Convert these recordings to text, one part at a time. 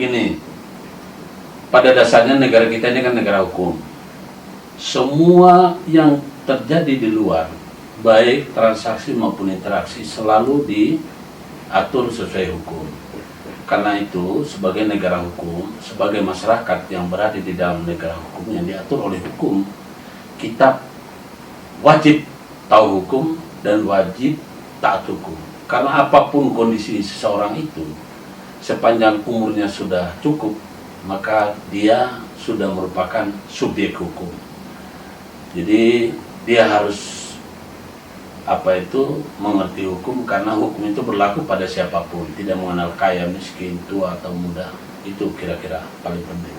begini, pada dasarnya negara kita ini kan negara hukum. Semua yang terjadi di luar, baik transaksi maupun interaksi, selalu diatur sesuai hukum. Karena itu, sebagai negara hukum, sebagai masyarakat yang berada di dalam negara hukum yang diatur oleh hukum, kita wajib tahu hukum dan wajib taat hukum. Karena apapun kondisi seseorang itu, sepanjang umurnya sudah cukup, maka dia sudah merupakan subjek hukum. Jadi dia harus mengerti hukum, karena hukum itu berlaku pada siapapun, tidak mengenal kaya, miskin, tua atau muda. Itu kira-kira paling penting.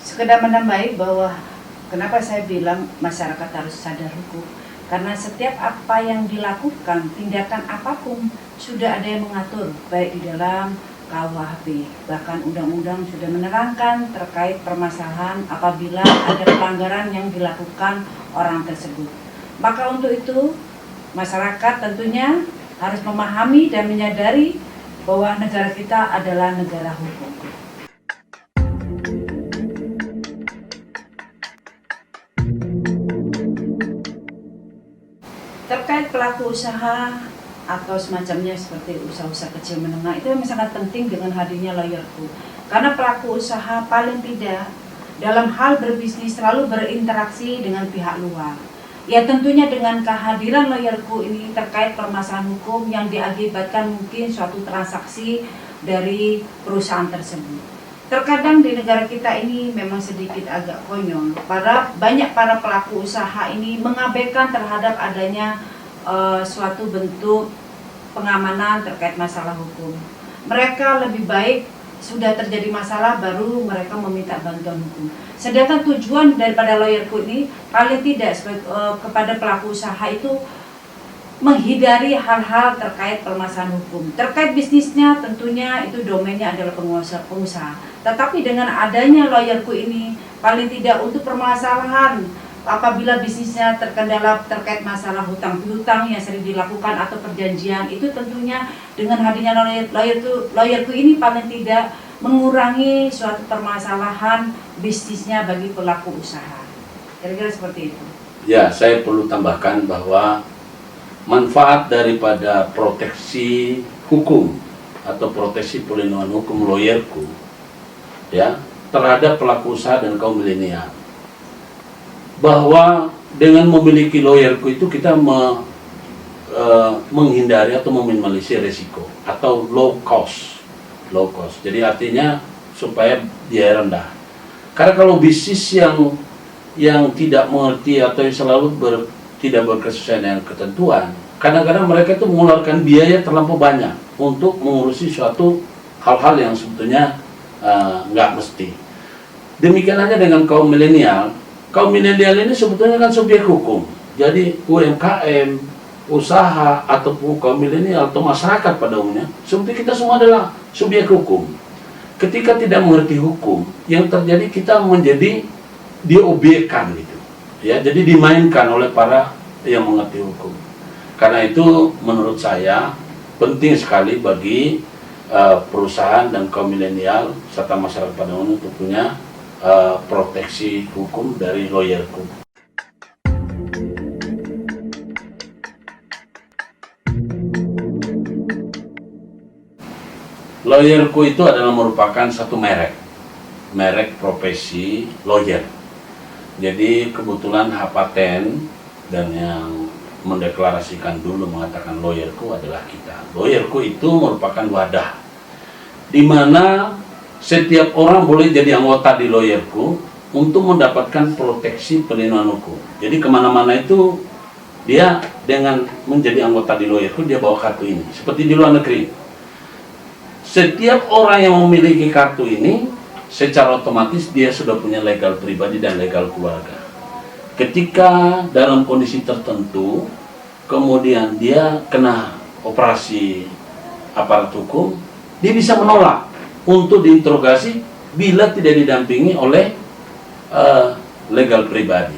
Sekedar menambahi bahwa kenapa saya bilang masyarakat harus sadar hukum, karena setiap apa yang dilakukan, tindakan apapun sudah ada yang mengatur, baik di dalam KUHP, bahkan undang-undang sudah menerangkan terkait permasalahan apabila ada pelanggaran yang dilakukan orang tersebut. Maka untuk itu masyarakat tentunya harus memahami dan menyadari bahwa negara kita adalah negara hukum. Terkait pelaku usaha atau semacamnya seperti usaha-usaha kecil menengah, itu memang sangat penting dengan hadirnya lawyerku. Karena pelaku usaha paling tidak dalam hal berbisnis selalu berinteraksi dengan pihak luar. Ya tentunya dengan kehadiran lawyerku ini terkait permasalahan hukum yang diakibatkan mungkin suatu transaksi dari perusahaan tersebut. Terkadang di negara kita ini memang sedikit agak konyol. Banyak para pelaku usaha ini mengabaikan terhadap adanya suatu bentuk pengamanan terkait masalah hukum. Mereka lebih baik sudah terjadi masalah baru mereka meminta bantuan hukum. Sedangkan tujuan daripada lawyerku ini paling tidak kepada pelaku usaha itu menghindari hal-hal terkait permasalahan hukum. Terkait bisnisnya tentunya itu domainnya adalah pengusaha. Tetapi dengan adanya lawyerku ini paling tidak untuk permasalahan apabila bisnisnya terkendala terkait masalah hutang piutang yang sering dilakukan atau perjanjian, itu tentunya dengan hadirnya lawyerku ini paling tidak mengurangi suatu permasalahan bisnisnya bagi pelaku usaha. Kira-kira seperti itu. Ya, saya perlu tambahkan bahwa manfaat daripada proteksi hukum atau proteksi perlindungan hukum lawyerku ya terhadap pelaku usaha dan kaum milenial, bahwa dengan memiliki lawyerku itu kita menghindari atau meminimalisir risiko atau low cost. Jadi artinya supaya biaya rendah. Karena kalau bisnis yang tidak mengerti atau yang selalu tidak berkesesuaian dengan ketentuan, kadang-kadang mereka itu mengeluarkan biaya terlampau banyak untuk mengurusi suatu hal-hal yang sebetulnya nggak mesti. Demikian aja dengan kaum milenial. Kaum milenial ini sebetulnya kan subjek hukum. Jadi UMKM, usaha, ataupun kaum milenial atau masyarakat pada umumnya, sebetulnya kita semua adalah subjek hukum. Ketika tidak mengerti hukum, yang terjadi kita menjadi diobjekkan gitu. Ya, jadi dimainkan oleh para yang mengerti hukum. Karena itu menurut saya penting sekali bagi perusahaan dan kaum milenial serta masyarakat pada umumnya untuk punya proteksi hukum dari lawyerku. Lawyerku itu adalah merupakan satu merek profesi lawyer. Jadi kebetulan Hapaten dan yang mendeklarasikan dulu mengatakan lawyerku adalah kita. Lawyerku itu merupakan wadah di mana setiap orang boleh jadi anggota di lawyerku untuk mendapatkan proteksi perlindungan hukum. Jadi kemana-mana itu dia dengan menjadi anggota di lawyerku dia bawa kartu ini. Seperti di luar negeri, setiap orang yang memiliki kartu ini secara otomatis dia sudah punya legal pribadi dan legal keluarga. Ketika dalam kondisi tertentu kemudian dia kena operasi aparat hukum, dia bisa menolak untuk diinterogasi bila tidak didampingi oleh legal pribadi.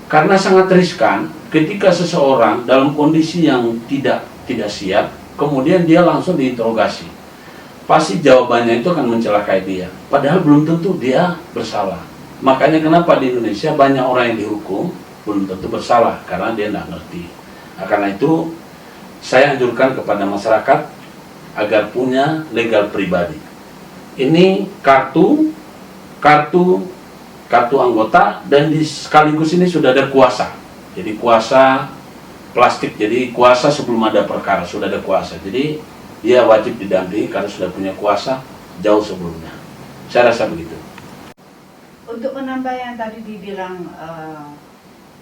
Karena sangat riskan ketika seseorang dalam kondisi yang tidak siap, kemudian dia langsung diinterogasi. pasti jawabannya itu akan mencelakai dia. Padahal belum tentu dia bersalah. Makanya kenapa di Indonesia banyak orang yang dihukum belum tentu bersalah karena dia tidak ngerti. Nah, karena itu saya anjurkan kepada masyarakat agar punya legal pribadi. Ini kartu anggota, dan sekaligus ini sudah ada kuasa. Jadi kuasa plastik, jadi kuasa sebelum ada perkara sudah ada kuasa. Jadi dia wajib didampingi karena sudah punya kuasa jauh sebelumnya. Saya rasa begitu. Untuk menambah yang tadi dibilang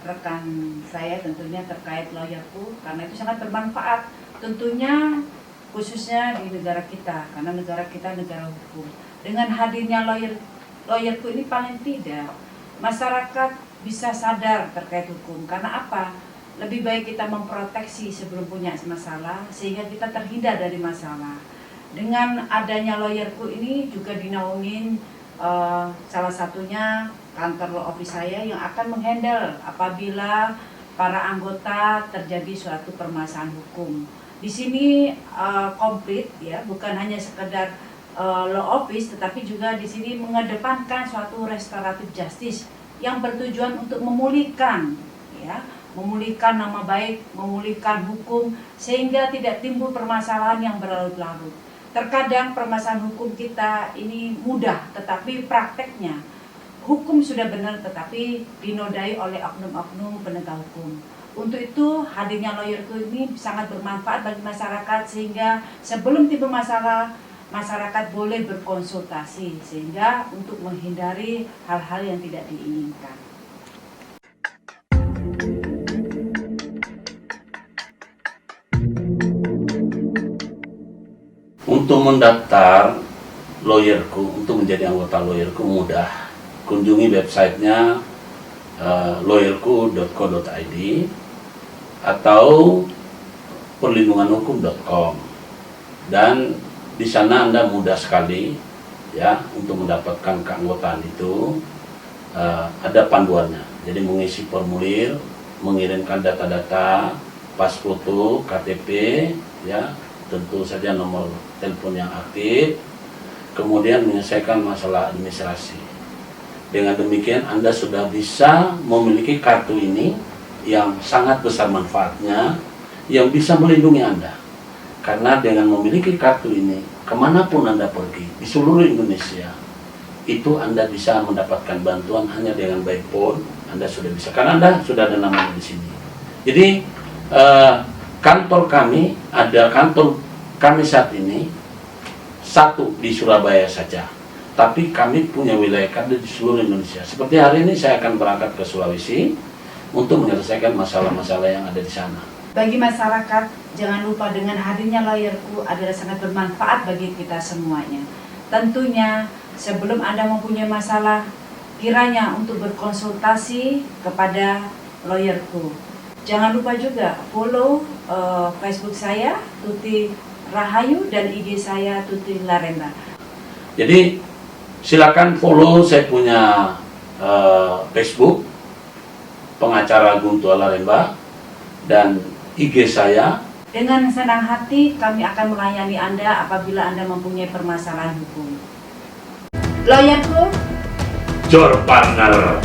rekan saya tentunya terkait lawyerku, karena itu sangat bermanfaat tentunya khususnya di negara kita, karena negara kita negara hukum. Dengan hadirnya lawyerku ini paling tidak masyarakat bisa sadar terkait hukum. Karena apa? Lebih baik kita memproteksi sebelum punya masalah sehingga kita terhindar dari masalah. Dengan adanya lawyerku ini juga dinaungin salah satunya kantor law office saya yang akan menghandle apabila para anggota terjadi suatu permasalahan hukum. Di sini komplit ya, bukan hanya sekedar law office, tetapi juga di sini mengedepankan suatu restoratif justice yang bertujuan untuk memulihkan ya, memulihkan nama baik, memulihkan hukum sehingga tidak timbul permasalahan yang berlarut-larut. Terkadang permasalahan hukum kita ini mudah, tetapi prakteknya hukum sudah benar tetapi dinodai oleh oknum-oknum penegak hukum. Untuk itu hadirnya lawyerku ini sangat bermanfaat bagi masyarakat sehingga sebelum timbul masalah masyarakat boleh berkonsultasi sehingga untuk menghindari hal-hal yang tidak diinginkan. Untuk mendaftar lawyerku, untuk menjadi anggota lawyerku mudah. Kunjungi websitenya lawyerku.co.id atau perlindunganhukum.com, dan di sana Anda mudah sekali ya untuk mendapatkan keanggotaan itu. Ada panduannya. Jadi mengisi formulir, mengirimkan data-data, pas foto, KTP, ya, tentu saja nomor telepon yang aktif, kemudian menyelesaikan masalah administrasi. Dengan demikian Anda sudah bisa memiliki kartu ini yang sangat besar manfaatnya, yang bisa melindungi Anda. Karena dengan memiliki kartu ini, kemanapun Anda pergi di seluruh Indonesia, itu Anda bisa mendapatkan bantuan hanya dengan by phone. Anda sudah bisa, karena Anda sudah ada namanya di sini. Jadi kantor kami, ada kantor kami saat ini satu di Surabaya saja, tapi kami punya wilayah kader di seluruh Indonesia. Seperti hari ini saya akan berangkat ke Sulawesi untuk menyelesaikan masalah-masalah yang ada di sana. Bagi masyarakat, jangan lupa dengan hadirnya lawyerku adalah sangat bermanfaat bagi kita semuanya. Tentunya sebelum Anda mempunyai masalah, kiranya untuk berkonsultasi kepada lawyerku. Jangan lupa juga follow Facebook saya, Tuti Rahayu, dan IG saya, Tuti Laremba. Jadi silakan follow, saya punya Facebook, pengacara Guntur Laremba, dan IG saya. Dengan senang hati kami akan melayani Anda apabila Anda mempunyai permasalahan hukum. Lawyerku, Your partner.